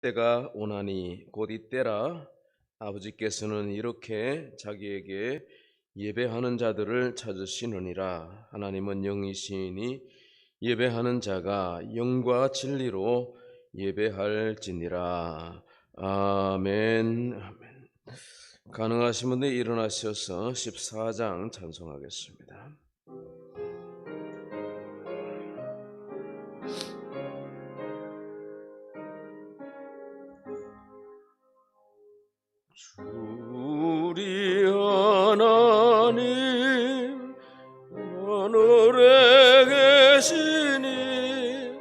때가 오나니 곧 이때라. 아버지께서는 이렇게 자기에게 예배하는 자들을 찾으시느니라. 하나님은 영이시니 예배하는 자가 영과 진리로 예배할지니라. 아멘. 아멘. 가능하신 분들 일어나셔서 14장 찬송하겠습니다. 우리 하나님 하늘에 계시니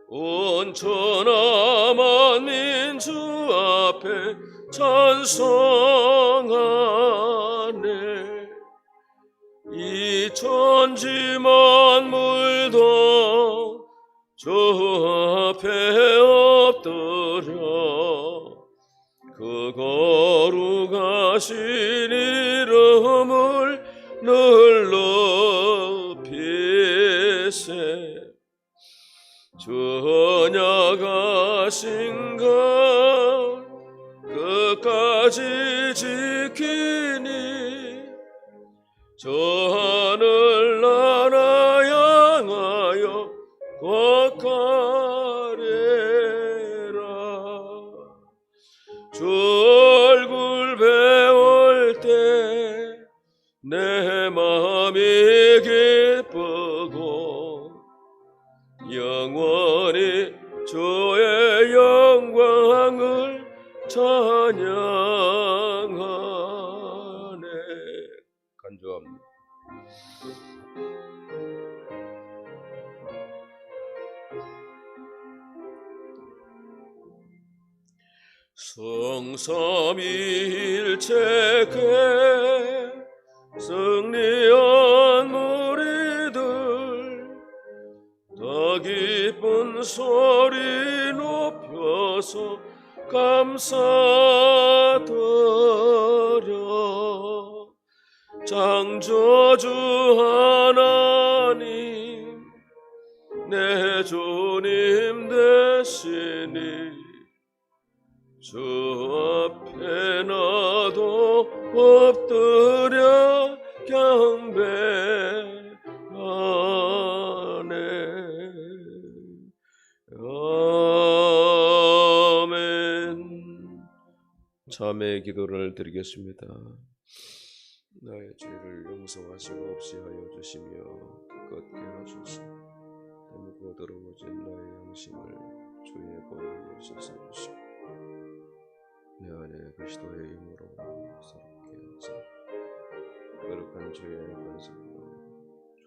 온 천하 만민 주 앞에 찬송하네. 이 천지 만물도 주 앞에 엎드려 그 거룩하신 이름을 늘 높이세. 전약하신 것 끝까지 지키니 저 하늘 나라 향하여 걷가래라. 주 얼굴 배울 때 내 마음이 기쁘고 영원히 주의 영광을 찬양하네. 간주합니다. 성삼위일체계 승리한 무리들 더 기쁜 소리 높여서 감사드려. 창조주 하나님 내 주님 되시니 주 앞에 나도 엎드려 경배하네. 아멘. 자매의 기도를 드리겠습니다. 나의 죄를 용서하시고 없이 하여 주시며 기껏게 하소서. 때묻고 더러워진 나의 양심을 주의 보혈로 씻어주시고 내 안에 그리스도의 힘으로 새롭게 하사 거룩한 주의 관습으로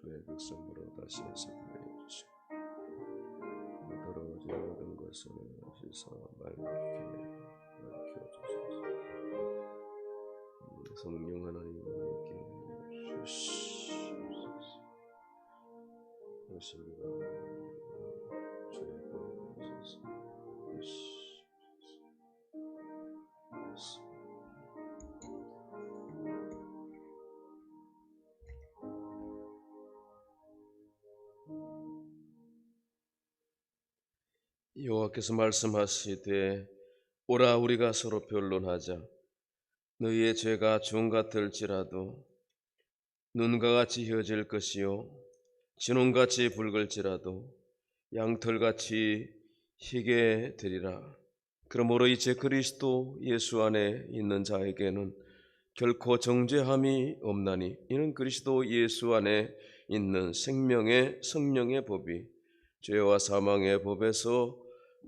주의 백성으로 다시 해석하여 주시고 더러워진 모든 것을 씻어 맑게 주소서. 성령 하나님과 함께 주시옵소서. 하십니다. 주의 보혈로 씻어 여호와께서 말씀하시되 오라 우리가 서로 변론하자. 너희의 죄가 중 같을지라도 눈과 같이 휘어질 것이요 진홍같이 붉을지라도 양털같이 희게 되리라. 그러므로 이제 그리스도 예수 안에 있는 자에게는 결코 정죄함이 없나니 이는 그리스도 예수 안에 있는 생명의 성령의 법이 죄와 사망의 법에서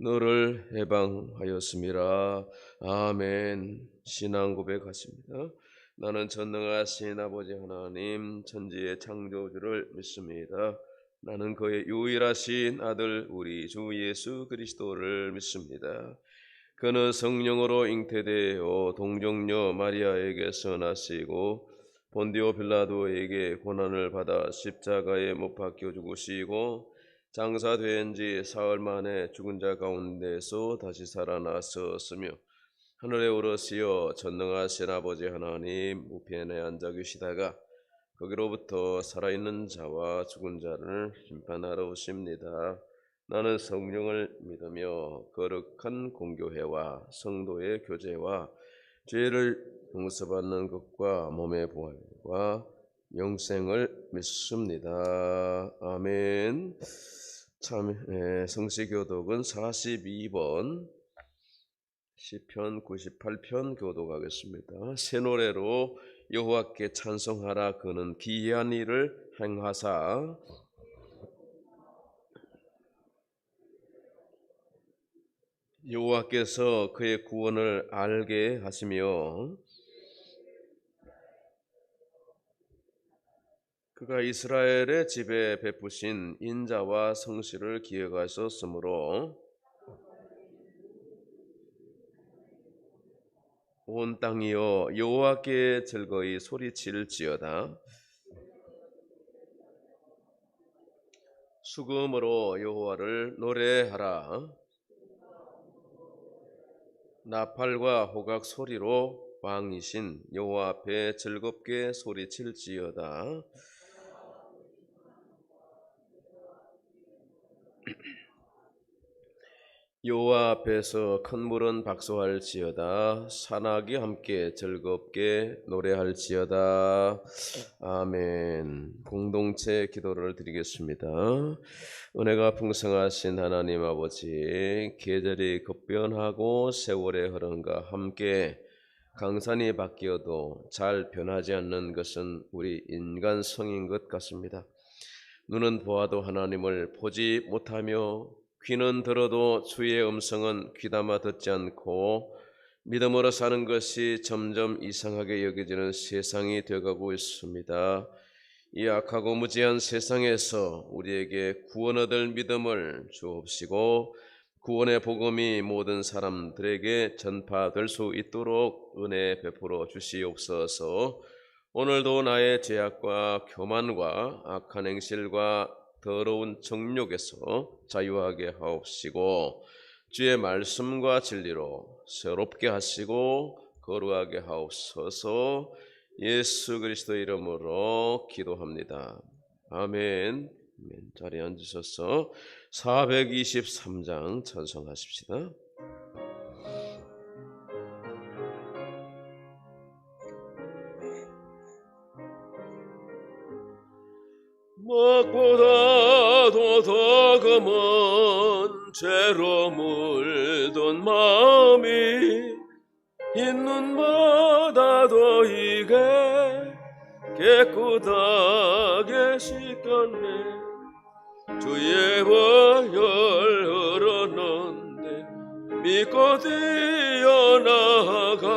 너를 해방하였음이라. 아멘. 신앙 고백하십니다. 나는 전능하신 아버지 하나님 천지의 창조주를 믿습니다. 나는 그의 유일하신 아들 우리 주 예수 그리스도를 믿습니다. 그는 성령으로 잉태되어 동정녀 마리아에게서 나시고 본디오 빌라도에게 고난을 받아 십자가에 못 박혀 죽으시고 장사된 지 사흘 만에 죽은 자 가운데서 다시 살아나셨으며 하늘에 오르시어 전능하신 아버지 하나님 우편에 앉아 계시다가 거기로부터 살아있는 자와 죽은 자를 심판하러 오십니다. 나는 성령을 믿으며 거룩한 공교회와 성도의 교제와 죄를 용서받는 것과 몸의 부활과 영생을 믿습니다. 아멘. 성시교독은 42번 시편 98편 교독하겠습니다. 새 노래로 여호와께 찬송하라. 그는 기이한 일을 행하사 여호와께서 그의 구원을 알게 하시며 그가 이스라엘의 집에 베푸신 인자와 성실을 기억하셨으므로 온 땅이여 여호와께 즐거이 소리칠지어다. 수금으로 여호와를 노래하라. 나팔과 호각 소리로 왕이신 여호와 앞에 즐겁게 소리칠지어다. 여호와 앞에서 큰 물은 박수할지어다. 산악이 함께 즐겁게 노래할지어다. 아멘. 공동체 기도를 드리겠습니다. 은혜가 풍성하신 하나님 아버지, 계절이 급변하고 세월의 흐름과 함께 강산이 바뀌어도 잘 변하지 않는 것은 우리 인간성인 것 같습니다. 눈은 보아도 하나님을 보지 못하며 귀는 들어도 주의 음성은 귀담아 듣지 않고 믿음으로 사는 것이 점점 이상하게 여겨지는 세상이 되어가고 있습니다. 이 악하고 무지한 세상에서 우리에게 구원 얻을 믿음을 주옵시고 구원의 복음이 모든 사람들에게 전파될 수 있도록 은혜 베풀어 주시옵소서. 오늘도 나의 죄악과 교만과 악한 행실과 더러운 정욕에서 자유하게 하옵시고 주의 말씀과 진리로 새롭게 하시고 거룩하게 하옵소서. 예수 그리스도 이름으로 기도합니다. 아멘. 자리에 앉으셔서 423장 찬송하십시다. 무엇보다도 더 검은 죄로 물든 마음이 있는 마다도 이게 깨끗하게 씻겼네. 주의 보혈 흘렀는데 믿고 뛰어나가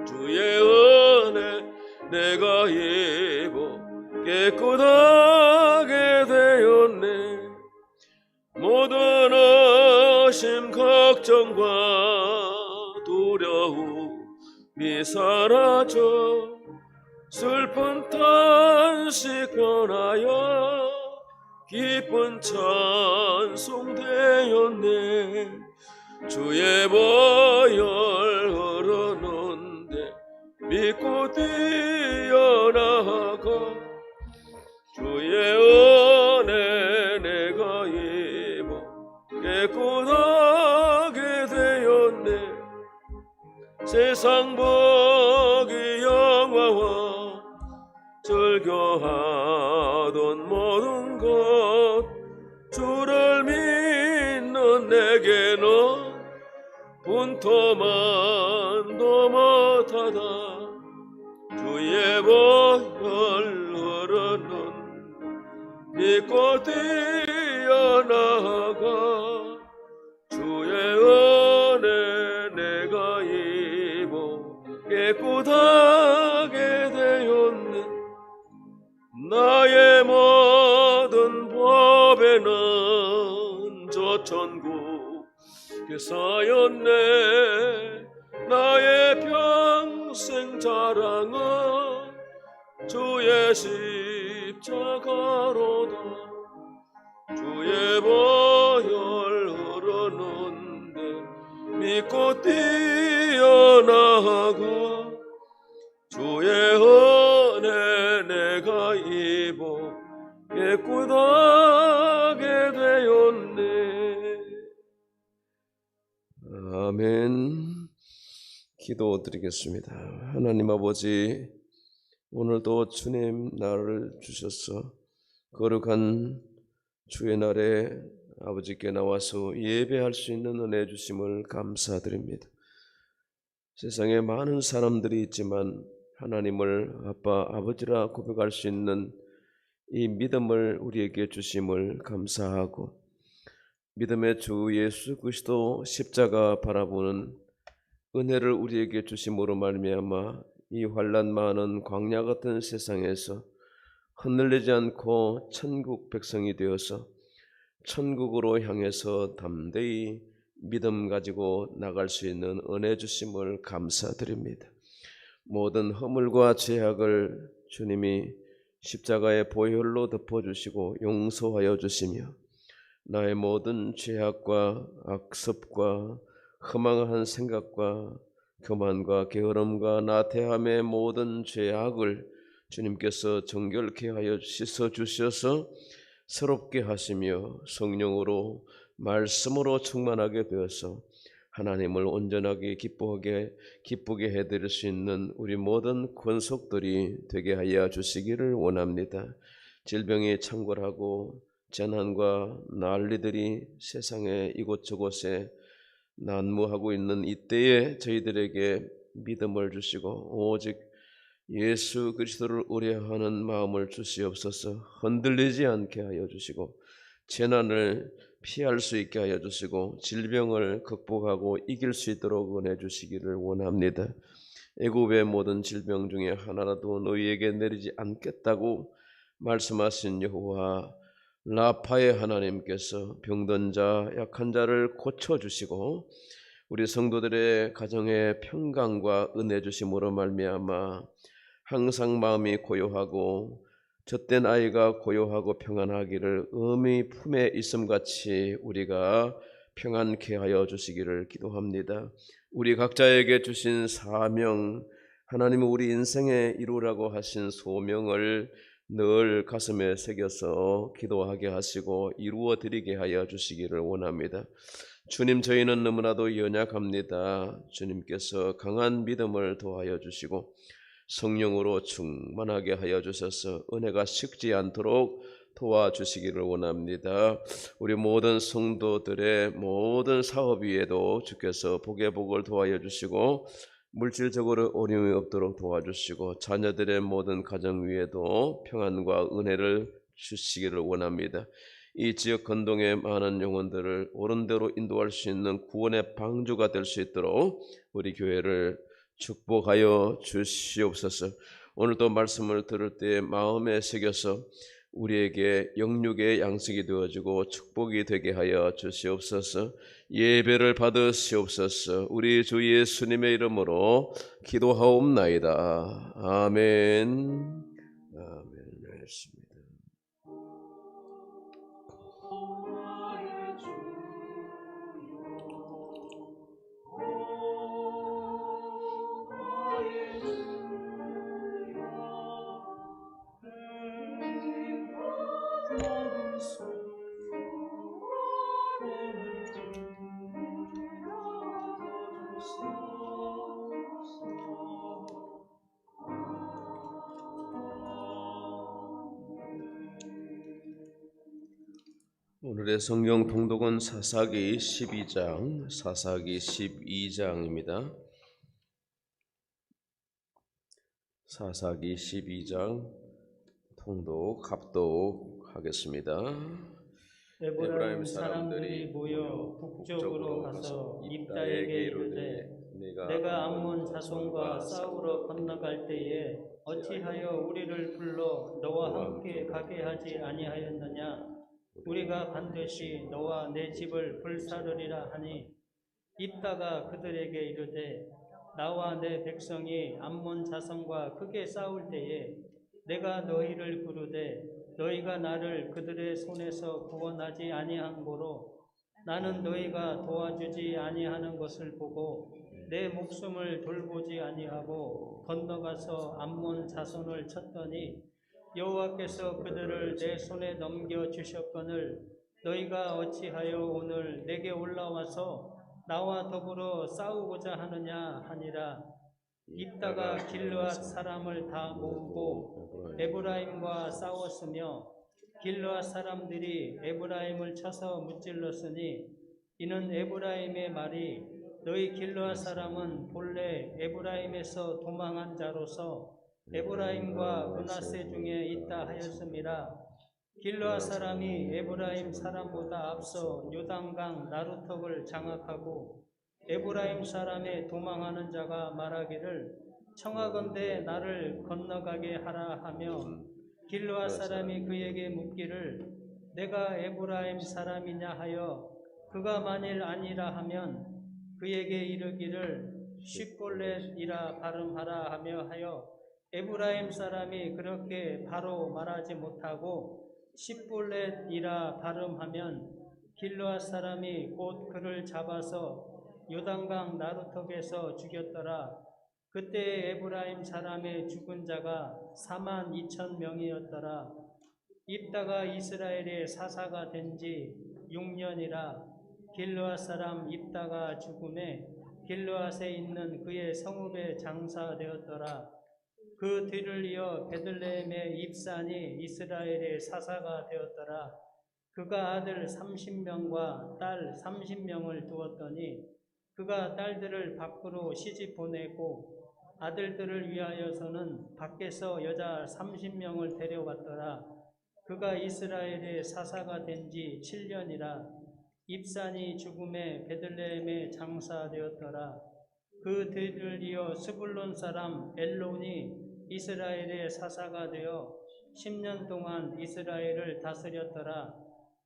주의 은혜 내가 입어 깨끗하게 되었네. 모든 의심 걱정과 두려움이 사라져 슬픈 탄식 변하여 기쁜 찬송 되었네. 주의 보혈 흐르는데 믿고 뛰어나가 주의 은혜 내가 입어 깨끗하게 되었네. 세상 복이 영화와 즐겨하던 모든 것 주를 믿는 내게는 분토만도 못하다. 주의 보혈 흐르는 믿고 뛰어나가 주의 은혜 내가 입어 깨끗하게 되었네. 나의 모든 법에는 저 천국에 쌓였네. 나의 평생 자랑은 주의 십자가로다. 주의 보혈 흐르는데 믿고 뛰어나가 주의 은혜 내가 입어 깨끗하게 되었네. 아멘. 기도드리겠습니다. 하나님 아버지, 오늘도 주님 나를 주셔서 거룩한 주의 날에 아버지께 나와서 예배할 수 있는 은혜 주심을 감사드립니다. 세상에 많은 사람들이 있지만 하나님을 아빠, 아버지라 고백할 수 있는 이 믿음을 우리에게 주심을 감사하고, 믿음의 주 예수 그리스도 십자가 바라보는 은혜를 우리에게 주심으로 말미암아 이 환난 많은 광야 같은 세상에서 흔들리지 않고 천국 백성이 되어서 천국으로 향해서 담대히 믿음 가지고 나갈 수 있는 은혜 주심을 감사드립니다. 모든 허물과 죄악을 주님이 십자가의 보혈로 덮어주시고 용서하여 주시며, 나의 모든 죄악과 악습과 허망한 생각과 교만과 게으름과 나태함의 모든 죄악을 주님께서 정결케 하여 씻어 주셔서 새롭게 하시며 성령으로 말씀으로 충만하게 되어서 하나님을 온전하게 기쁘게 해드릴 수 있는 우리 모든 권속들이 되게 하여 주시기를 원합니다. 질병이 창궐하고 재난과 난리들이 세상의 이곳저곳에 난무하고 있는 이때에 저희들에게 믿음을 주시고 오직 예수 그리스도를 의뢰하는 마음을 주시옵소서. 흔들리지 않게 하여 주시고 재난을 피할 수 있게 하여 주시고 질병을 극복하고 이길 수 있도록 은혜 주시기를 원합니다. 애굽의 모든 질병 중에 하나라도 너희에게 내리지 않겠다고 말씀하신 여호와 라파의 하나님께서 병든 자, 약한 자를 고쳐주시고 우리 성도들의 가정의 평강과 은혜 주심으로 말미암아 항상 마음이 고요하고 젖된 아이가 고요하고 평안하기를 어미 품에 있음같이 우리가 평안케 하여 주시기를 기도합니다. 우리 각자에게 주신 사명, 하나님은 우리 인생에 이루라고 하신 소명을 늘 가슴에 새겨서 기도하게 하시고 이루어 드리게 하여 주시기를 원합니다. 주님, 저희는 너무나도 연약합니다. 주님께서 강한 믿음을 더하여 주시고 성령으로 충만하게 하여 주셔서 은혜가 식지 않도록 도와주시기를 원합니다. 우리 모든 성도들의 모든 사업 위에도 주께서 복의 복을 도와여 주시고 물질적으로 어려움이 없도록 도와주시고 자녀들의 모든 가정 위에도 평안과 은혜를 주시기를 원합니다. 이 지역 건동의 많은 영혼들을 옳은 대로 인도할 수 있는 구원의 방주가 될 수 있도록 우리 교회를 축복하여 주시옵소서. 오늘도 말씀을 들을 때 마음에 새겨서 우리에게 영육의 양식이 되어지고 축복이 되게 하여 주시옵소서. 예배를 받으시옵소서. 우리 주 예수님의 이름으로 기도하옵나이다. 아멘. 아멘. 알겠습니다. 오늘의 성경 통독은 사사기 12장입니다. 사사기 12장 통독 합독하겠습니다. 에브라임 사람들이 모여 북쪽으로 가서 입다에게 이르되 내가 암몬 자손과 싸우러 건너갈 때에 어찌하여 우리를 불러 너와 함께 가게 하지 아니하였느냐? 우리가 반드시 너와 내 집을 불사르리라 하니 입다가 그들에게 이르되 나와 내 백성이 암몬 자손과 크게 싸울 때에 내가 너희를 부르되 너희가 나를 그들의 손에서 구원하지 아니한 고로 나는 너희가 도와주지 아니하는 것을 보고 내 목숨을 돌보지 아니하고 건너가서 암몬 자손을 쳤더니 여호와께서 그들을 내 손에 넘겨 주셨거늘 너희가 어찌하여 오늘 내게 올라와서 나와 더불어 싸우고자 하느냐 하니라. 입다가 길르앗 사람을 다 모으고 에브라임과 싸웠으며 길르앗 사람들이 에브라임을 쳐서 무찔렀으니 이는 에브라임의 말이 너희 길르앗 사람은 본래 에브라임에서 도망한 자로서 에브라임과 므낫세 중에 있다 하였음이라. 길르앗 사람이 에브라임 사람보다 앞서 요단강 나루턱을 장악하고 에브라임 사람의 도망하는 자가 말하기를 청하건대 나를 건너가게 하라 하며 길르앗 사람이 그에게 묻기를 내가 에브라임 사람이냐 하여 그가 만일 아니라 하면 그에게 이르기를 쉿볼렛이라 발음하라 하여 에브라임 사람이 그렇게 바로 말하지 못하고 쉿볼렛이라 발음하면 길르앗 사람이 곧 그를 잡아서 요단강 나루턱에서 죽였더라. 그때 에브라임 사람의 죽은 자가 42,000명이었더라. 입다가 이스라엘의 사사가 된 지 6년이라. 길르앗 사람 입다가 죽음에 길르앗에 있는 그의 성읍에 장사되었더라. 그 뒤를 이어 베들레헴의 입산이 이스라엘의 사사가 되었더라. 그가 아들 30명과 딸 30명을 두었더니 그가 딸들을 밖으로 시집 보내고 아들들을 위하여서는 밖에서 여자 30명을 데려왔더라. 그가 이스라엘의 사사가 된 지 7년이라. 입산이 죽음에 베들레헴에 장사되었더라. 그 뒤를 이어 스불론 사람 엘론이 이스라엘의 사사가 되어 10년 동안 이스라엘을 다스렸더라.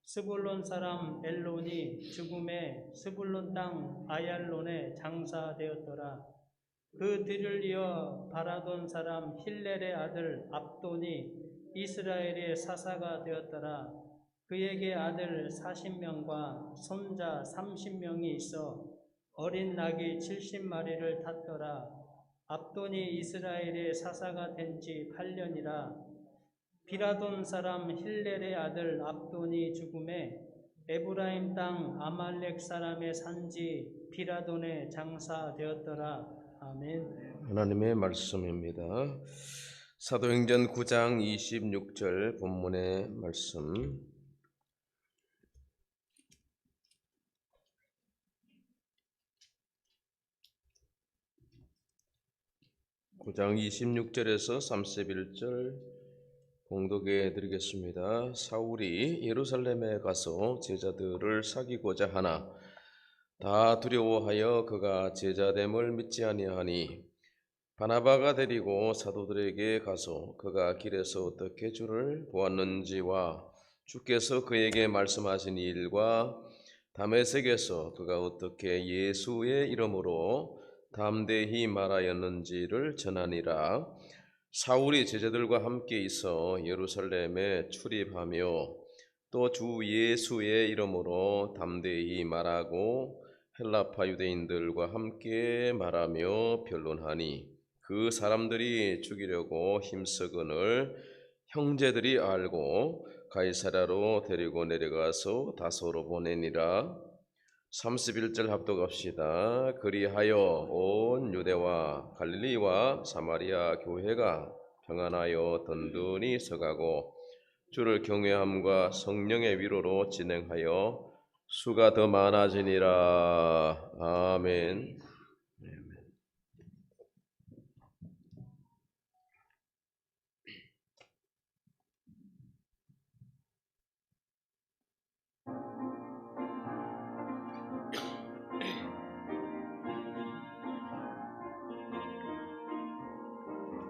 스불론 사람 엘론이 죽음에 스불론 땅 아얄론에 장사되었더라. 그 뒤를 이어 바라돈 사람 힐렐의 아들 압돈이 이스라엘의 사사가 되었더라. 그에게 아들 40명과 손자 30명이 있어 어린 낙이 70마리를 탔더라. 압돈이 이스라엘의 사사가 된 지 8년이라. 비라돈 사람 힐렐의 아들 압돈이 죽음에 에브라임 땅 아말렉 사람의 산지 비라돈에 장사되었더라. 아멘. 하나님의 말씀입니다. 사도행전 9장 26절 본문의 말씀. 9장 26절에서 31절 봉독해 드리겠습니다. 사울이 예루살렘에 가서 제자들을 사귀고자 하나 다 두려워하여 그가 제자됨을 믿지 아니하니 바나바가 데리고 사도들에게 가서 그가 길에서 어떻게 주를 보았는지와 주께서 그에게 말씀하신 일과 다메섹에서 그가 어떻게 예수의 이름으로 담대히 말하였는지를 전하니라. 사울이 제자들과 함께 있어 예루살렘에 출입하며 또 주 예수의 이름으로 담대히 말하고 헬라파 유대인들과 함께 말하며 변론하니 그 사람들이 죽이려고 힘쓰거늘 형제들이 알고 가이사랴로 데리고 내려가서 다소로 보내니라. 31절 합독합시다. 그리하여 온 유대와 갈릴리와 사마리아 교회가 평안하여 든든히 서가고 주를 경외함과 성령의 위로로 진행하여 수가 더 많아지니라. 아멘.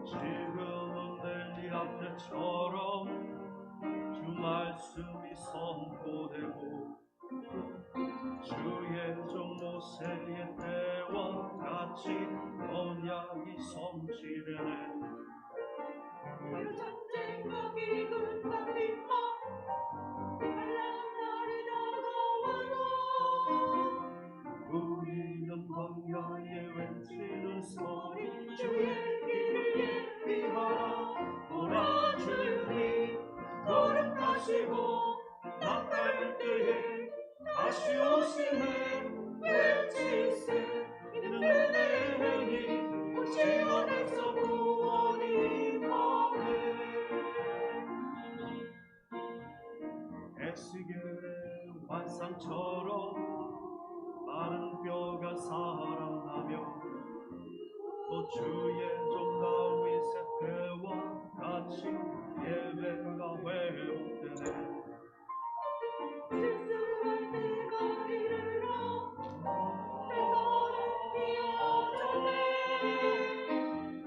지금은 내 앞에처럼 주 말씀이 선포되고 주의 종 모세의 때와 같이 언약이 성취되네. 전쟁과 기근과 빈마 한란 날이 다가와도 우리는 광야에 외치는 소리 주의 길을 예비하라. 오라 주님 거룩하시고 나팔 때에 다시 오시네. 외칠세 이는 은혜니 시온에서 구원이 임하네. 에스겔의 환상처럼 마른 뼈가 살아나며 또 주의 종 다윗의 때와 같이 예배가 회복되네. 실수할 때가 이르러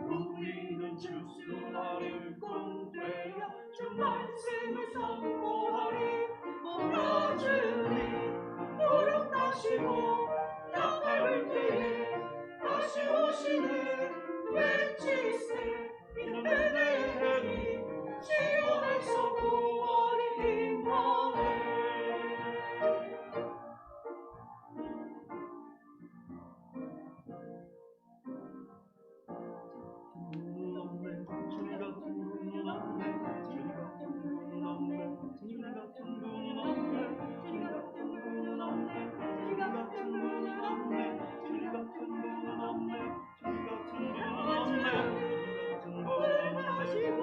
우리는 주수하를 꿈되어 주 말씀을 선포하리. 몰아주니 노력하시고 나팔 때에 다시 오시네. 외칠세 이는 은혜니 시온에서 구원이 임하네. 주님 같은 분은 없네. 주님 같은 분은 없네. 주님 같은 분은 없네. 주님 같은 분은 없네. 주님 같은 분은 없네. 주님 같은 분은 없네. 주님 같은 분은 없네. 주님 같은 분은 없네. 주님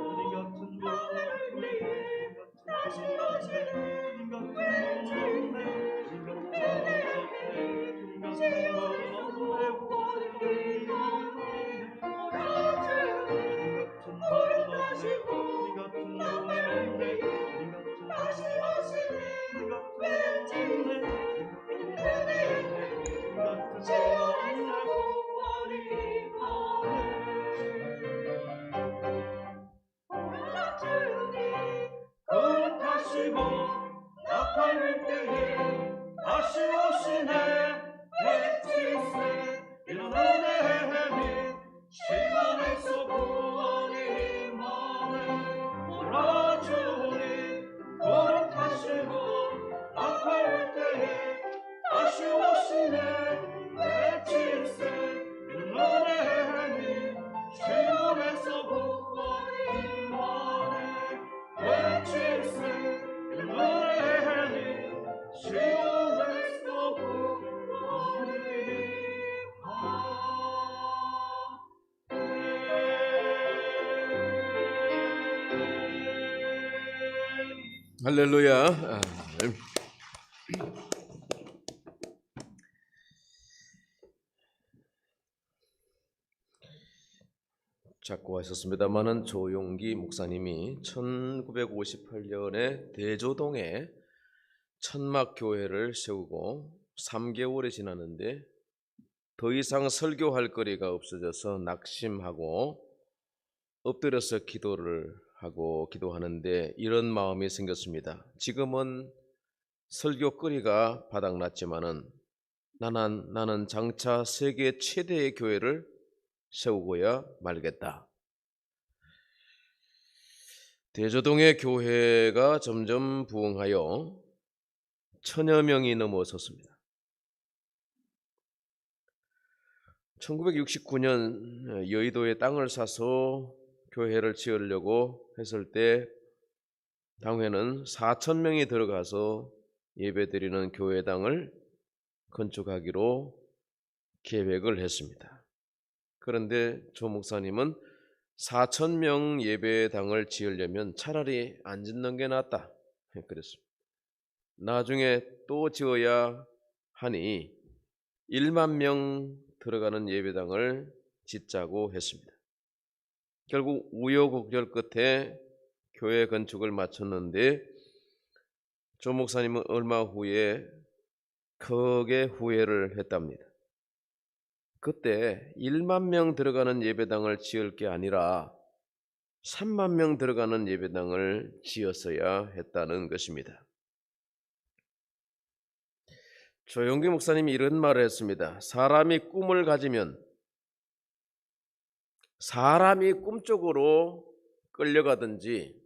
같은 분은 없네. 다시 오시네. 주님 같은 분은 없네. 주님 같은 분은 없네. 주님 같은 분은 없네. 구원이 임하네. 노력하시고 나팔을 때에 다시 오시네. 외칠세 은혜니 시온에서 구원이 임하네. 거룩하시고 나팔을 때에 다시 오시네. 외칠세 이는 은혜니 시온에서 구원이 임하네. 몰아주니 거룩하시고 나팔 때에 다시 오시네. 외칠세 이는 은혜니 시온에서 구원이 임하네. 외칠세 이는 은혜니 시온에서 구원이 임하네. 할렐루야. 작고하셨습니다마는 조용기 목사님이 1958년에 대조동에 천막교회를 세우고 3개월이 지났는데 더 이상 설교할 거리가 없어져서 낙심하고 엎드려서 기도하는데 이런 마음이 생겼습니다. 지금은 설교거리가 바닥났지만은 나는 장차 세계 최대의 교회를 세우고야 말겠다. 대조동의 교회가 점점 부흥하여 1000여 명이 넘어섰습니다. 1969년 여의도에 땅을 사서 교회를 지으려고 했을 때 당회는 4,000명이 들어가서 예배드리는 교회당을 건축하기로 계획을 했습니다. 그런데 조 목사님은 4,000명 예배당을 지으려면 차라리 안 짓는 게 낫다 그랬습니다. 나중에 또 지어야 하니 1만 명 들어가는 예배당을 짓자고 했습니다. 결국 우여곡절 끝에 교회 건축을 마쳤는데 조 목사님은 얼마 후에 크게 후회를 했답니다. 그때 1만 명 들어가는 예배당을 지을 게 아니라 3만 명 들어가는 예배당을 지었어야 했다는 것입니다. 조용기 목사님이 이런 말을 했습니다. 사람이 꿈을 가지면 사람이 꿈 쪽으로 끌려가든지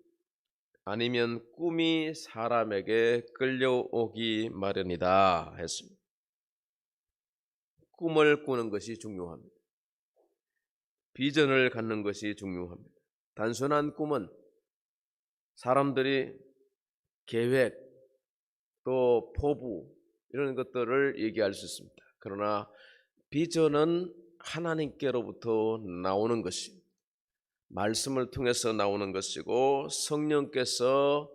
아니면 꿈이 사람에게 끌려오기 마련이다 했습니다. 꿈을 꾸는 것이 중요합니다. 비전을 갖는 것이 중요합니다. 단순한 꿈은 사람들이 계획 또 포부 이런 것들을 얘기할 수 있습니다. 그러나 비전은 하나님께로부터 나오는 것이 말씀을 통해서 나오는 것이고 성령께서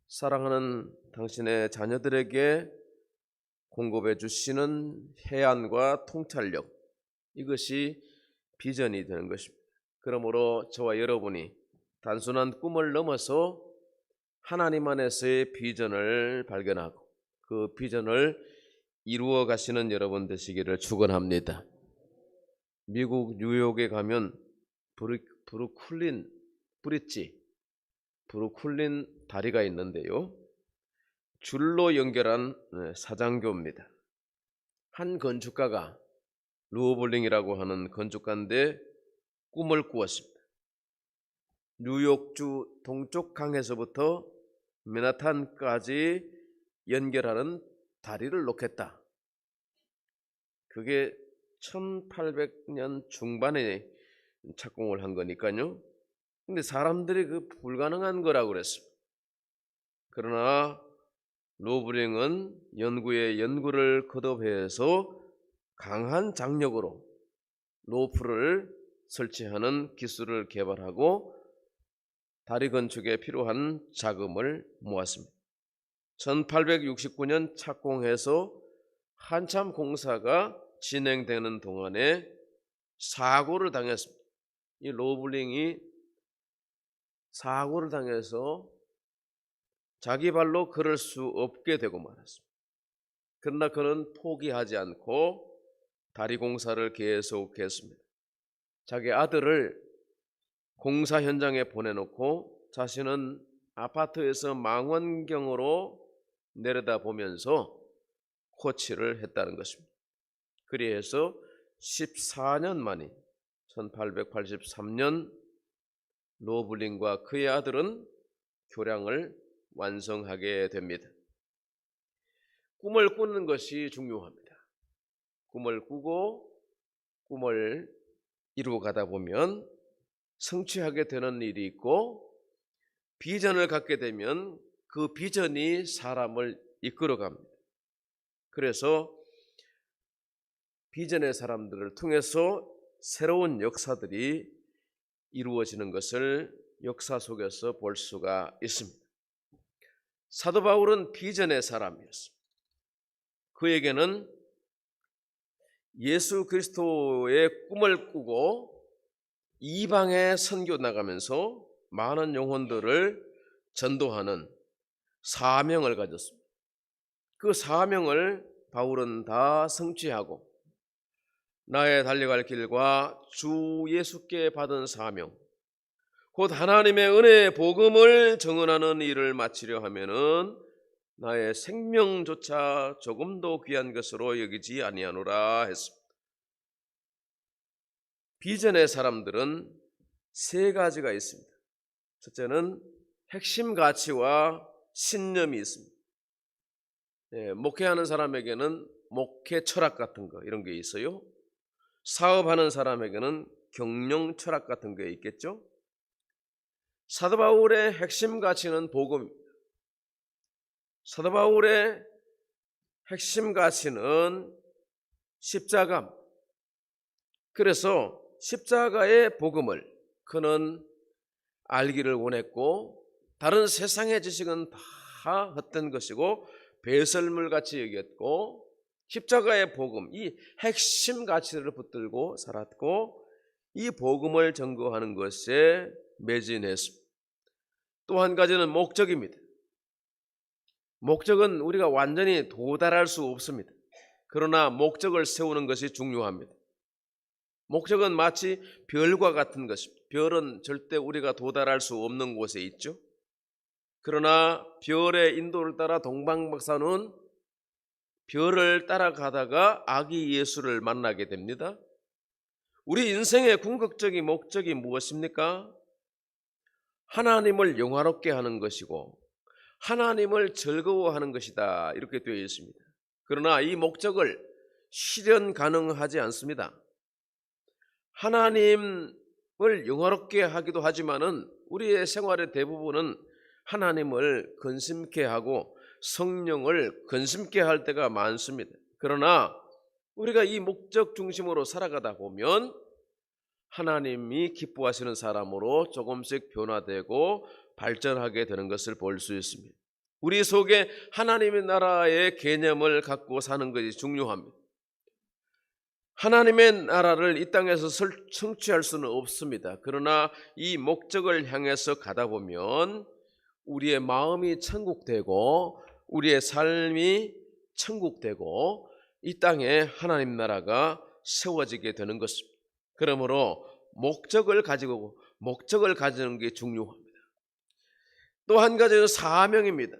사랑하는 당신의 자녀들에게 공급해 주시는 해안과 통찰력, 이것이 비전이 되는 것입니다. 그러므로 저와 여러분이 단순한 꿈을 넘어서 하나님 안에서의 비전을 발견하고 그 비전을 이루어 가시는 여러분 되시기를 축원합니다. 미국 뉴욕에 가면 브루클린 다리가 있는데요. 줄로 연결한 사장교입니다. 한 건축가가 루어블링이라고 하는 건축가인데 꿈을 꾸었습니다. 뉴욕주 동쪽 강에서부터 맨하탄까지 연결하는 다리를 놓겠다. 그게 1800년 중반에 착공을 한 거니까요. 근데 사람들이 그 불가능한 거라고 그랬습니다. 그러나 루어블링은 연구에 연구를 거듭해서 강한 장력으로 로프를 설치하는 기술을 개발하고 다리 건축에 필요한 자금을 모았습니다. 1869년 착공해서 한참 공사가 진행되는 동안에 사고를 당했습니다. 이 루어블링이 사고를 당해서 자기 발로 걸을 수 없게 되고 말았습니다. 그러나 그는 포기하지 않고 다리 공사를 계속했습니다. 자기 아들을 공사 현장에 보내놓고 자신은 아파트에서 망원경으로 내려다보면서 코치를 했다는 것입니다. 그리해서 14년 만인 1883년 루어블링과 그의 아들은 교량을 완성하게 됩니다. 꿈을 꾸는 것이 중요합니다. 꿈을 꾸고 꿈을 이루어 가다 보면 성취하게 되는 일이 있고 비전을 갖게 되면 그 비전이 사람을 이끌어갑니다. 그래서 비전의 사람들을 통해서 새로운 역사들이 이루어지는 것을 역사 속에서 볼 수가 있습니다. 사도 바울은 비전의 사람이었습니다. 그에게는 예수 그리스도의 꿈을 꾸고 이방에 선교 나가면서 많은 영혼들을 전도하는 사명을 가졌습니다. 그 사명을 바울은 다 성취하고 나의 달려갈 길과 주 예수께 받은 사명, 곧 하나님의 은혜의 복음을 증언하는 일을 마치려 하면은 나의 생명조차 조금도 귀한 것으로 여기지 아니하노라 했습니다. 비전의 사람들은 세 가지가 있습니다. 첫째는 핵심 가치와 신념이 있습니다. 목회하는 사람에게는 목회 철학 같은 거 이런 게 있어요. 사업하는 사람에게는 경영 철학 같은 게 있겠죠. 사도 바울의 핵심 가치는 복음입니다. 사도 바울의 핵심 가치는 십자가. 그래서 십자가의 복음을 그는 알기를 원했고 다른 세상의 지식은 다 헛된 것이고 배설물같이 여겼고 십자가의 복음, 이 핵심 가치를 붙들고 살았고 이 복음을 전거하는 것에 매진했습니다. 또 한 가지는 목적입니다. 목적은 우리가 완전히 도달할 수 없습니다. 그러나 목적을 세우는 것이 중요합니다. 목적은 마치 별과 같은 것입니다. 별은 절대 우리가 도달할 수 없는 곳에 있죠. 그러나 별의 인도를 따라 동방박사는 별을 따라가다가 아기 예수를 만나게 됩니다. 우리 인생의 궁극적인 목적이 무엇입니까? 하나님을 영화롭게 하는 것이고 하나님을 즐거워하는 것이다, 이렇게 되어 있습니다. 그러나 이 목적을 실현 가능하지 않습니다. 하나님을 영화롭게 하기도 하지만은 우리의 생활의 대부분은 하나님을 근심케 하고 성령을 근심케 할 때가 많습니다. 그러나 우리가 이 목적 중심으로 살아가다 보면 하나님이 기뻐하시는 사람으로 조금씩 변화되고 발전하게 되는 것을 볼 수 있습니다. 우리 속에 하나님의 나라의 개념을 갖고 사는 것이 중요합니다. 하나님의 나라를 이 땅에서 성취할 수는 없습니다. 그러나 이 목적을 향해서 가다 보면 우리의 마음이 천국되고 우리의 삶이 천국되고 이 땅에 하나님 나라가 세워지게 되는 것입니다. 그러므로 목적을 가지는 게 중요합니다. 또 한 가지는 사명입니다.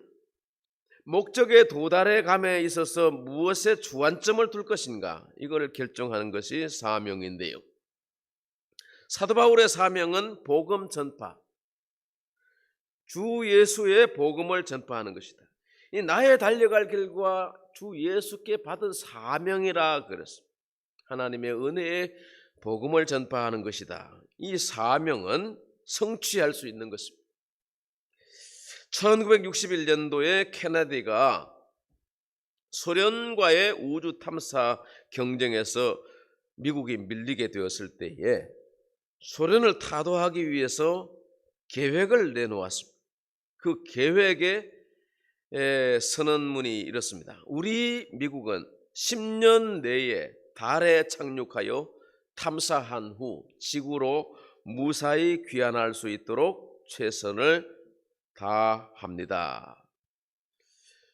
목적에 도달해 감에 있어서 무엇에 주안점을 둘 것인가, 이걸 결정하는 것이 사명인데요. 사도 바울의 사명은 복음 전파, 주 예수의 복음을 전파하는 것이다. 이 나의 달려갈 길과 주 예수께 받은 사명이라 그랬습니다. 하나님의 은혜의 복음을 전파하는 것이다. 이 사명은 성취할 수 있는 것입니다. 1961년도에 케네디가 소련과의 우주 탐사 경쟁에서 미국이 밀리게 되었을 때에 소련을 타도하기 위해서 계획을 내놓았습니다. 그 계획의 선언문이 이렇습니다. 우리 미국은 10년 내에 달에 착륙하여 탐사한 후 지구로 무사히 귀환할 수 있도록 최선을 다합니다.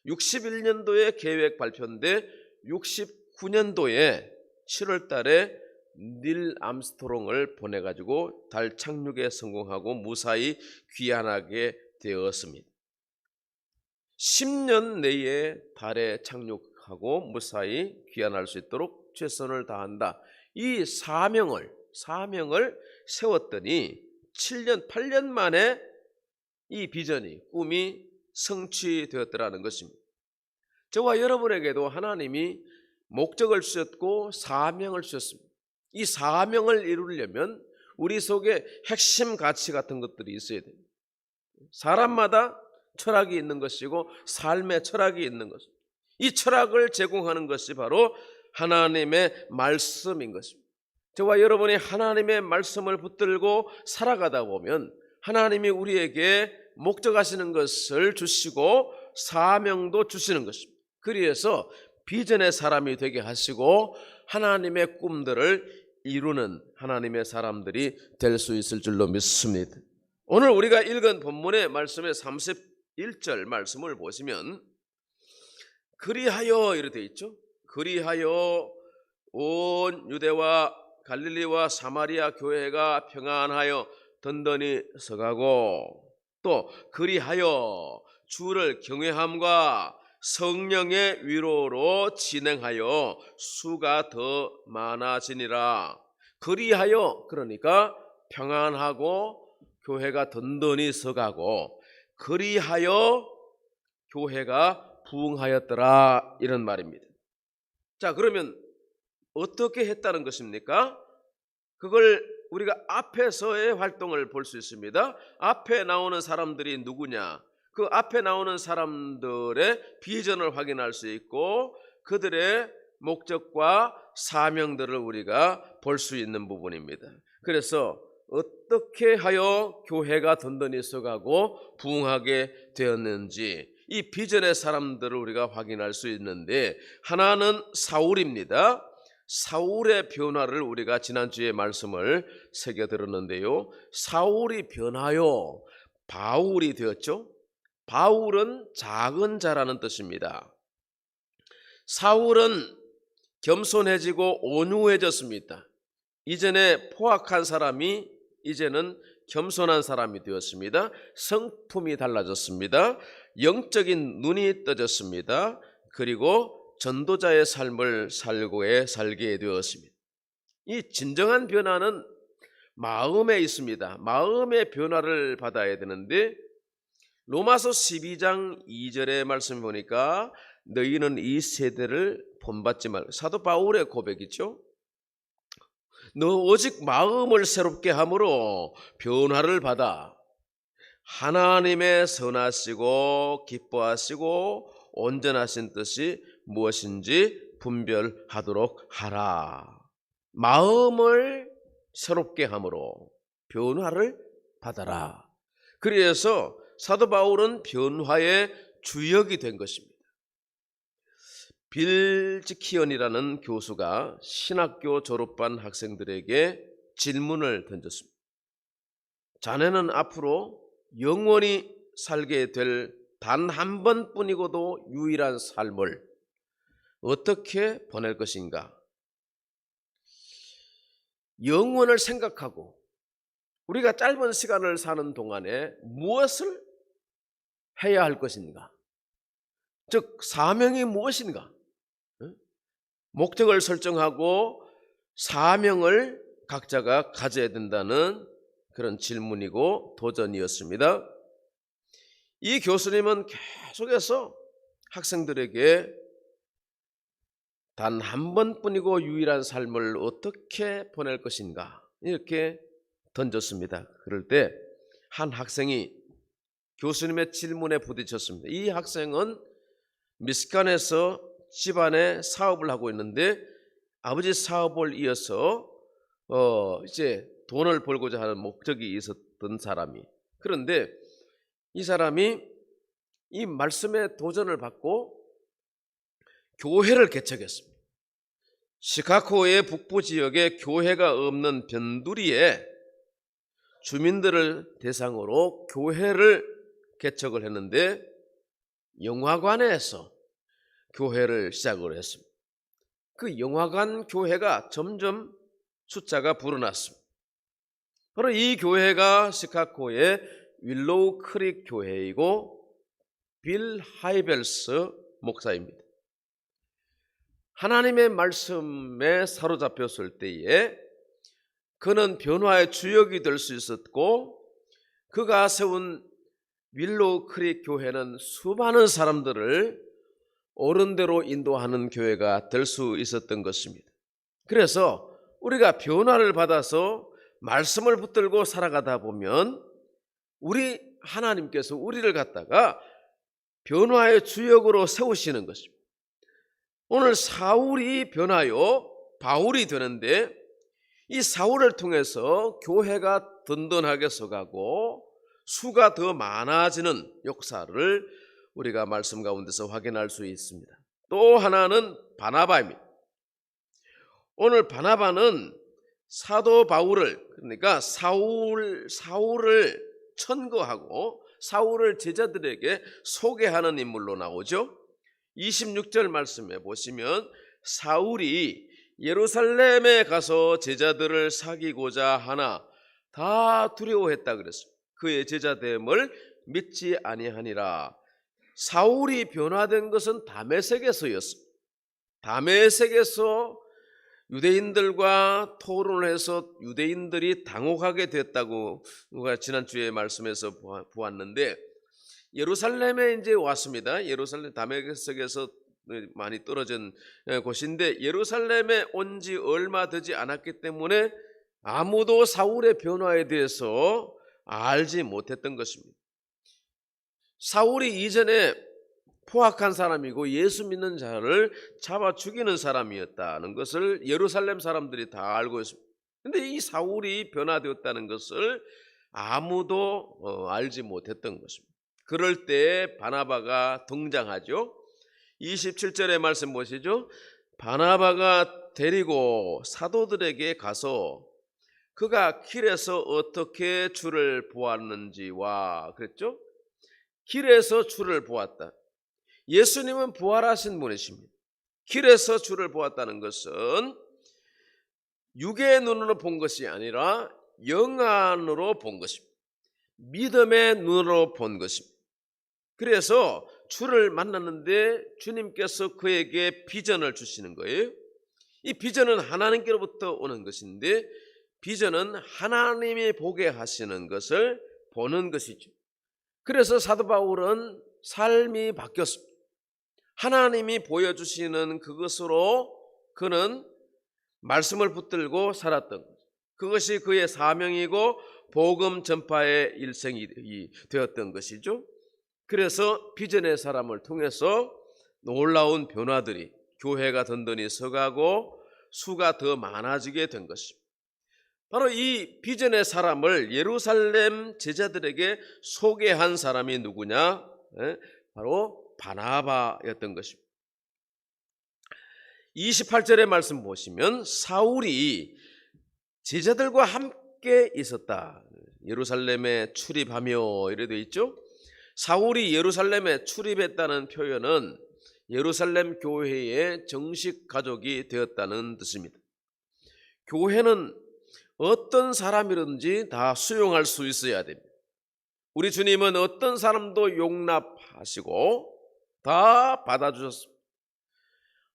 61년도에 계획 발표인데 69년도에 7월 달에 닐 암스트롱을 보내가지고 달 착륙에 성공하고 무사히 귀환하게 되었습니다. 10년 내에 달에 착륙하고 무사히 귀환할 수 있도록 최선을 다한다. 이 사명을 세웠더니 8년 만에 이 비전이, 꿈이 성취되었더라는 것입니다. 저와 여러분에게도 하나님이 목적을 주셨고 사명을 주셨습니다. 이 사명을 이루려면 우리 속에 핵심 가치 같은 것들이 있어야 됩니다. 사람마다 철학이 있는 것이고 삶의 철학이 있는 것입니다. 이 철학을 제공하는 것이 바로 하나님의 말씀인 것입니다. 저와 여러분이 하나님의 말씀을 붙들고 살아가다 보면 하나님이 우리에게 목적하시는 것을 주시고 사명도 주시는 것입니다. 그래서 비전의 사람이 되게 하시고 하나님의 꿈들을 이루는 하나님의 사람들이 될 수 있을 줄로 믿습니다. 오늘 우리가 읽은 본문의 말씀의 31절 말씀을 보시면 그리하여 이렇게 되어 있죠. 그리하여 온 유대와 갈릴리와 사마리아 교회가 평안하여 든든히 서가고 또 그리하여 주를 경외함과 성령의 위로로 진행하여 수가 더 많아지니라. 그리하여 그러니까 평안하고 교회가 든든히 서가고 그리하여 교회가 부흥하였더라 이런 말입니다. 자, 그러면 어떻게 했다는 것입니까? 그걸 우리가 앞에서의 활동을 볼 수 있습니다. 앞에 나오는 사람들이 누구냐? 그 앞에 나오는 사람들의 비전을 확인할 수 있고 그들의 목적과 사명들을 우리가 볼 수 있는 부분입니다. 그래서 어떻게 하여 교회가 든든히 서가고 부흥하게 되었는지 이 비전의 사람들을 우리가 확인할 수 있는데 하나는 사울입니다. 사울의 변화를 우리가 지난주에 말씀을 새겨 들었는데요. 사울이 변하여 바울이 되었죠. 바울은 작은 자라는 뜻입니다. 사울은 겸손해지고 온유해졌습니다. 이전에 포악한 사람이 이제는 겸손한 사람이 되었습니다. 성품이 달라졌습니다. 영적인 눈이 떠졌습니다. 그리고 전도자의 삶을 살게 되었습니다. 이 진정한 변화는 마음에 있습니다. 마음의 변화를 받아야 되는데 로마서 12장 2절의 말씀 보니까 너희는 이 세대를 본받지 말고 사도 바울의 고백이죠. 너 오직 마음을 새롭게 함으로 변화를 받아 하나님의 선하시고 기뻐하시고 온전하신 뜻이 무엇인지 분별하도록 하라. 마음을 새롭게 함으로 변화를 받아라. 그래서 사도 바울은 변화의 주역이 된 것입니다. 빌지키언이라는 교수가 신학교 졸업반 학생들에게 질문을 던졌습니다. 자네는 앞으로 영원히 살게 될 단 한 번뿐이고도 유일한 삶을 어떻게 보낼 것인가? 영원을 생각하고 우리가 짧은 시간을 사는 동안에 무엇을 해야 할 것인가? 즉 사명이 무엇인가? 목적을 설정하고 사명을 각자가 가져야 된다는 그런 질문이고 도전이었습니다. 이 교수님은 계속해서 학생들에게 단 한 번뿐이고 유일한 삶을 어떻게 보낼 것인가 이렇게 던졌습니다. 그럴 때 한 학생이 교수님의 질문에 부딪혔습니다. 이 학생은 미시간에서 집안에 사업을 하고 있는데 아버지 사업을 이어서 이제 돈을 벌고자 하는 목적이 있었던 사람이, 그런데 이 사람이 이 말씀에 도전을 받고 교회를 개척했습니다. 시카고의 북부 지역에 교회가 없는 변두리에 주민들을 대상으로 교회를 개척을 했는데 영화관에서 교회를 시작을 했습니다. 그 영화관 교회가 점점 숫자가 불어났습니다. 바로 이 교회가 시카고의 윌로우 크릭 교회이고 빌 하이벨스 목사입니다. 하나님의 말씀에 사로잡혔을 때에 그는 변화의 주역이 될 수 있었고, 그가 세운 윌로우 크릭 교회는 수많은 사람들을 옳은 대로 인도하는 교회가 될 수 있었던 것입니다. 그래서 우리가 변화를 받아서 말씀을 붙들고 살아가다 보면 우리 하나님께서 우리를 갖다가 변화의 주역으로 세우시는 것입니다. 오늘 사울이 변하여 바울이 되는데 이 사울을 통해서 교회가 든든하게 서가고 수가 더 많아지는 역사를 우리가 말씀 가운데서 확인할 수 있습니다. 또 하나는 바나바입니다. 오늘 바나바는 사도 바울을, 그러니까 사울을 천거하고 사울을 제자들에게 소개하는 인물로 나오죠. 26절 말씀에 보시면 사울이 예루살렘에 가서 제자들을 사귀고자 하나 다 두려워했다 그랬습니다. 그의 제자됨을 믿지 아니하니라. 사울이 변화된 것은 다메섹에서였습니다. 다메섹에서 유대인들과 토론을 해서 유대인들이 당혹하게 됐다고 우리가 지난주에 말씀에서 보았는데, 예루살렘에 이제 왔습니다. 예루살렘 다메섹에서 많이 떨어진 곳인데 예루살렘에 온 지 얼마 되지 않았기 때문에 아무도 사울의 변화에 대해서 알지 못했던 것입니다. 사울이 이전에 포악한 사람이고 예수 믿는 자를 잡아 죽이는 사람이었다는 것을 예루살렘 사람들이 다 알고 있습니다. 그런데 이 사울이 변화되었다는 것을 아무도 알지 못했던 것입니다. 그럴 때 바나바가 등장하죠. 27절의 말씀 보시죠. 바나바가 데리고 사도들에게 가서 그가 길에서 어떻게 주를 보았는지와 그랬죠. 길에서 주를 보았다. 예수님은 부활하신 분이십니다. 길에서 주를 보았다는 것은 육의 눈으로 본 것이 아니라 영안으로 본 것입니다. 믿음의 눈으로 본 것입니다. 그래서 주를 만났는데 주님께서 그에게 비전을 주시는 거예요. 이 비전은 하나님께로부터 오는 것인데 비전은 하나님이 보게 하시는 것을 보는 것이죠. 그래서 사도 바울은 삶이 바뀌었습니다. 하나님이 보여주시는 그것으로 그는 말씀을 붙들고 살았던 것, 그것이 그의 사명이고 복음 전파의 일생이 되었던 것이죠. 그래서 비전의 사람을 통해서 놀라운 변화들이 교회가 든든히 서가고 수가 더 많아지게 된 것입니다. 바로 이 비전의 사람을 예루살렘 제자들에게 소개한 사람이 누구냐? 바로 바나바였던 것입니다. 28절의 말씀 보시면 사울이 제자들과 함께 있었다. 예루살렘에 출입하며 이래 되어 있죠. 사울이 예루살렘에 출입했다는 표현은 예루살렘 교회의 정식 가족이 되었다는 뜻입니다. 교회는 어떤 사람이든지 다 수용할 수 있어야 됩니다. 우리 주님은 어떤 사람도 용납하시고 다 받아주셨습니다.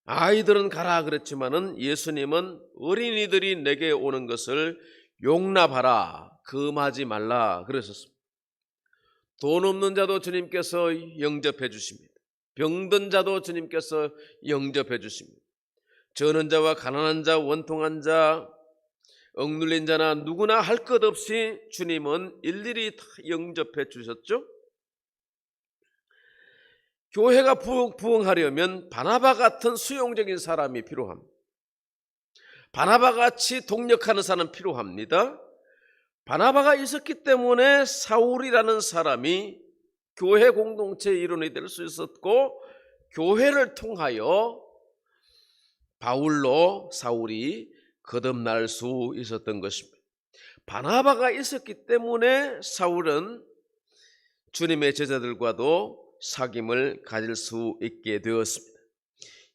아이들은 가라 그랬지만은 예수님은 어린이들이 내게 오는 것을 용납하라, 금하지 말라 그러셨습니다. 돈 없는 자도 주님께서 영접해 주십니다. 병든 자도 주님께서 영접해 주십니다. 저는 자와 가난한 자, 원통한 자, 억눌린 자나 누구나 할 것 없이 주님은 일일이 다 영접해 주셨죠. 교회가 부흥하려면 바나바 같은 수용적인 사람이 필요합니다. 바나바 같이 동력하는 사람 필요합니다. 바나바가 있었기 때문에 사울이라는 사람이 교회 공동체의 일원이 될 수 있었고, 교회를 통하여 바울로 사울이 거듭날 수 있었던 것입니다. 바나바가 있었기 때문에 사울은 주님의 제자들과도 사귐을 가질 수 있게 되었습니다.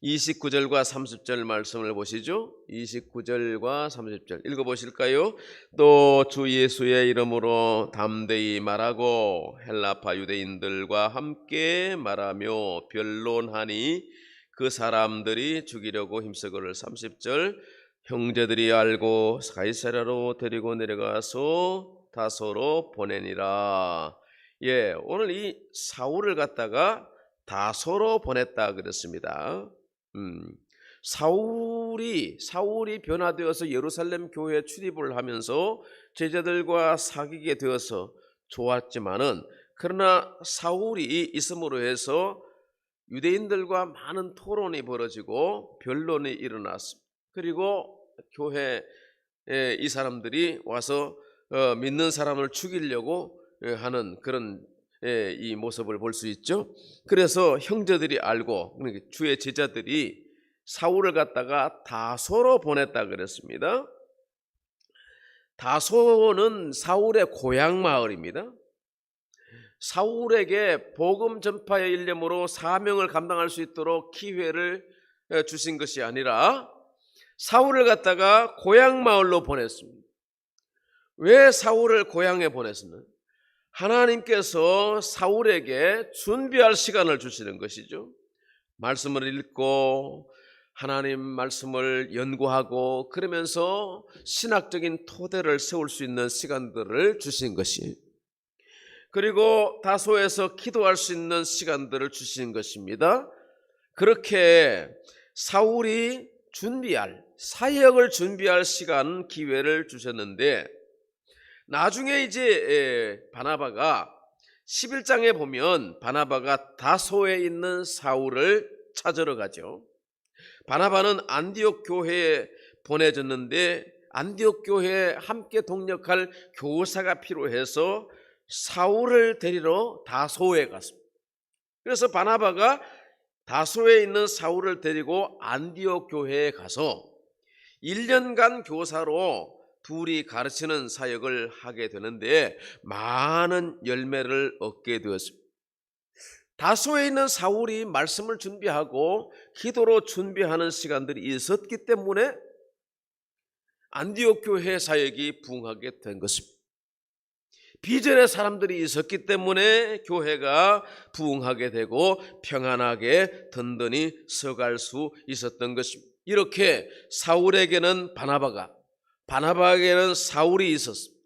29절과 30절 말씀을 보시죠. 29절과 30절 읽어보실까요? 또 주 예수의 이름으로 담대히 말하고 헬라파 유대인들과 함께 말하며 변론하니 그 사람들이 죽이려고 힘쓰거늘. 30절 형제들이 알고 가이사랴로 데리고 내려가서 다소로 보내니라. 오늘 이 사울을 갖다가 다소로 보냈다 그랬습니다. 사울이 변화되어서 예루살렘 교회에 출입을 하면서 제자들과 사귀게 되어서 좋았지만은, 그러나 사울이 있음으로 해서 유대인들과 많은 토론이 벌어지고 변론이 일어났습니다. 그리고 교회에 이 사람들이 와서 믿는 사람을 죽이려고 하는 그런 이 모습을 볼 수 있죠. 그래서 형제들이 알고, 주의 제자들이 사울을 갖다가 다소로 보냈다 그랬습니다. 다소는 사울의 고향 마을입니다. 사울에게 복음 전파의 일념으로 사명을 감당할 수 있도록 기회를 주신 것이 아니라 사울을 갖다가 고향 마을로 보냈습니다. 왜 사울을 고향에 보냈습니까? 하나님께서 사울에게 준비할 시간을 주시는 것이죠. 말씀을 읽고 하나님 말씀을 연구하고 그러면서 신학적인 토대를 세울 수 있는 시간들을 주신 것이, 그리고 다소에서 기도할 수 있는 시간들을 주신 것입니다. 그렇게 사울이 사역을 준비할 시간, 기회를 주셨는데, 나중에 이제 바나바가 11장에 보면 바나바가 다소에 있는 사울을 찾으러 가죠. 바나바는 안디옥 교회에 보내졌는데 안디옥 교회에 함께 동력할 교사가 필요해서 사울을 데리러 다소에 갔습니다. 그래서 바나바가 다소에 있는 사울을 데리고 안디옥 교회에 가서 1년간 교사로 둘이 가르치는 사역을 하게 되는데 많은 열매를 얻게 되었습니다. 다소에 있는 사울이 말씀을 준비하고 기도로 준비하는 시간들이 있었기 때문에 안디옥 교회 사역이 부흥하게 된 것입니다. 비전의 사람들이 있었기 때문에 교회가 부흥하게 되고 평안하게 든든히 서갈 수 있었던 것입니다. 이렇게 사울에게는 바나바에게는 사울이 있었습니다.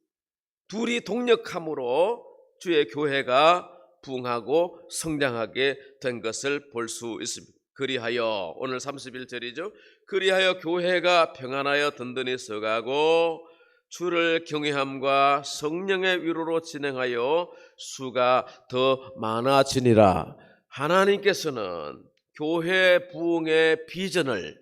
둘이 동력함으로 주의 교회가 부흥하고 성장하게 된 것을 볼 수 있습니다. 그리하여 오늘 31절이죠. 그리하여 교회가 평안하여 든든히 서가고 주를 경외함과 성령의 위로로 진행하여 수가 더 많아지니라. 하나님께서는 교회 부흥의 비전을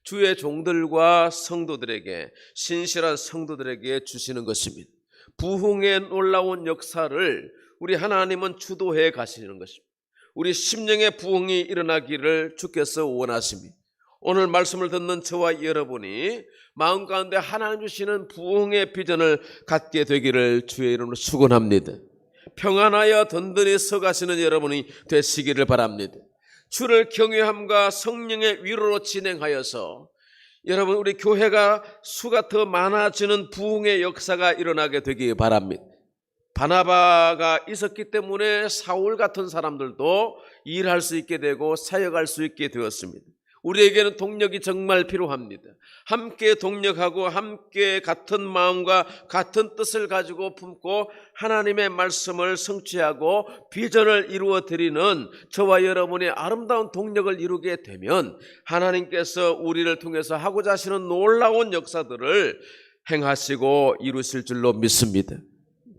주의 종들과 성도들에게, 신실한 성도들에게 주시는 것입니다. 부흥의 놀라운 역사를 우리 하나님은 주도해 가시는 것입니다. 우리 심령의 부흥이 일어나기를 주께서 원하십니다. 오늘 말씀을 듣는 저와 여러분이 마음 가운데 하나님 주시는 부흥의 비전을 갖게 되기를 주의 이름으로 축원합니다. 평안하여 든든히 서가시는 여러분이 되시기를 바랍니다. 주를 경외함과 성령의 위로로 진행하여서 여러분 우리 교회가 수가 더 많아지는 부흥의 역사가 일어나게 되기 바랍니다. 바나바가 있었기 때문에 사울 같은 사람들도 일할 수 있게 되고 사역할 수 있게 되었습니다. 우리에게는 동력이 정말 필요합니다. 함께 동력하고 함께 같은 마음과 같은 뜻을 가지고 품고 하나님의 말씀을 성취하고 비전을 이루어 드리는 저와 여러분의 아름다운 동력을 이루게 되면 하나님께서 우리를 통해서 하고자 하시는 놀라운 역사들을 행하시고 이루실 줄로 믿습니다.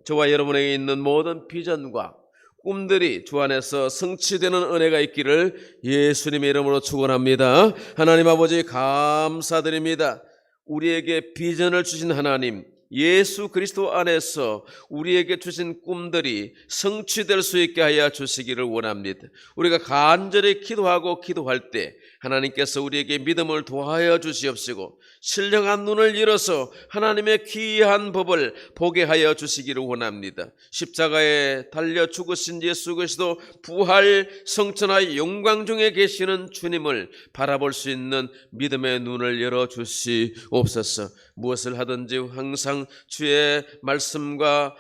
저와 여러분에게 있는 모든 비전과 꿈들이 주 안에서 성취되는 은혜가 있기를 예수님의 이름으로 축원합니다. 하나님 아버지 감사드립니다. 우리에게 비전을 주신 하나님, 예수 그리스도 안에서 우리에게 주신 꿈들이 성취될 수 있게 하여 주시기를 원합니다. 우리가 간절히 기도할 때 하나님께서 우리에게 믿음을 도하여 주시옵시고 신령한 눈을 열어서 하나님의 귀한 법을 보게 하여 주시기를 원합니다. 십자가에 달려 죽으신 예수 그리스도 부활 성천하의 영광 중에 계시는 주님을 바라볼 수 있는 믿음의 눈을 열어 주시옵소서. 무엇을 하든지 항상 주의 말씀과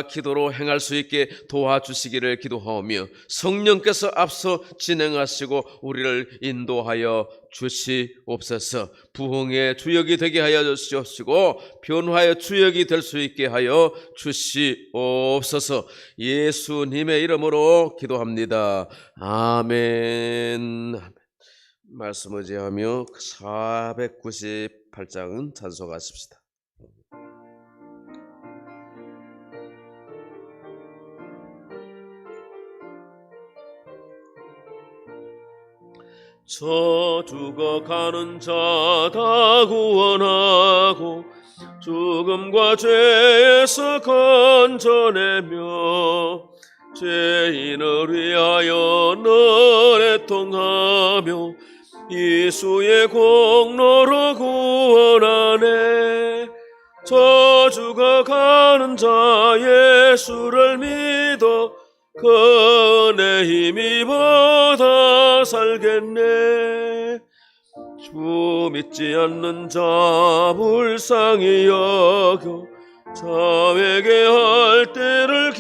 기도로 행할 수 있게 도와주시기를 기도하오며 성령께서 앞서 진행하시고 우리를 인도하여 주시옵소서. 부흥의 주역이 되게 하여 주시옵시고 변화의 주역이 될 수 있게 하여 주시옵소서. 예수님의 이름으로 기도합니다. 아멘. 말씀 의지하며 498장은 찬송하십시다. 저 죽어가는 자 다 구원하고 죽음과 죄에서 건져내며 죄인을 위하여 늘 애통하며 예수의 공로로 구원하네. 저 죽어가는 자 예수를 믿어 그 은혜 힘입어 살겠네. 주 믿지 않는 자 불쌍히 여겨 자에게 할 때를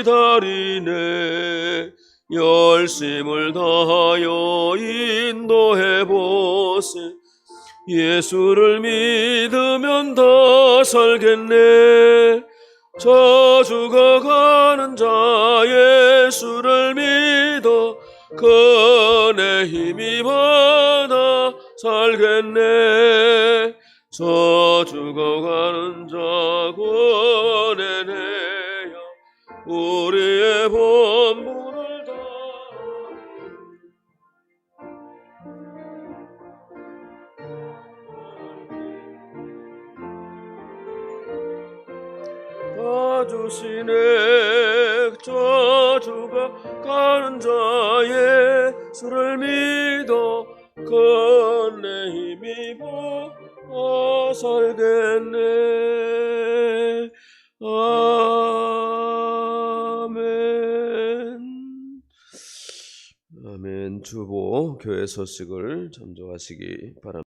기다리네. 열심을 다하여 인도해보세. 예수를 믿으면 다 살겠네. 저 죽어가는 자 예수를 믿어 그 은혜 힘입어 다 살겠네. 저 죽어가는 자 구원해내야 우리의 본분을 다 주시네. 저 죽어가는 자 예수를 믿어 그 은혜 힘입어 살겠네. 아멘. 아멘. 주보 교회 소식을 참조하시기 바랍니다.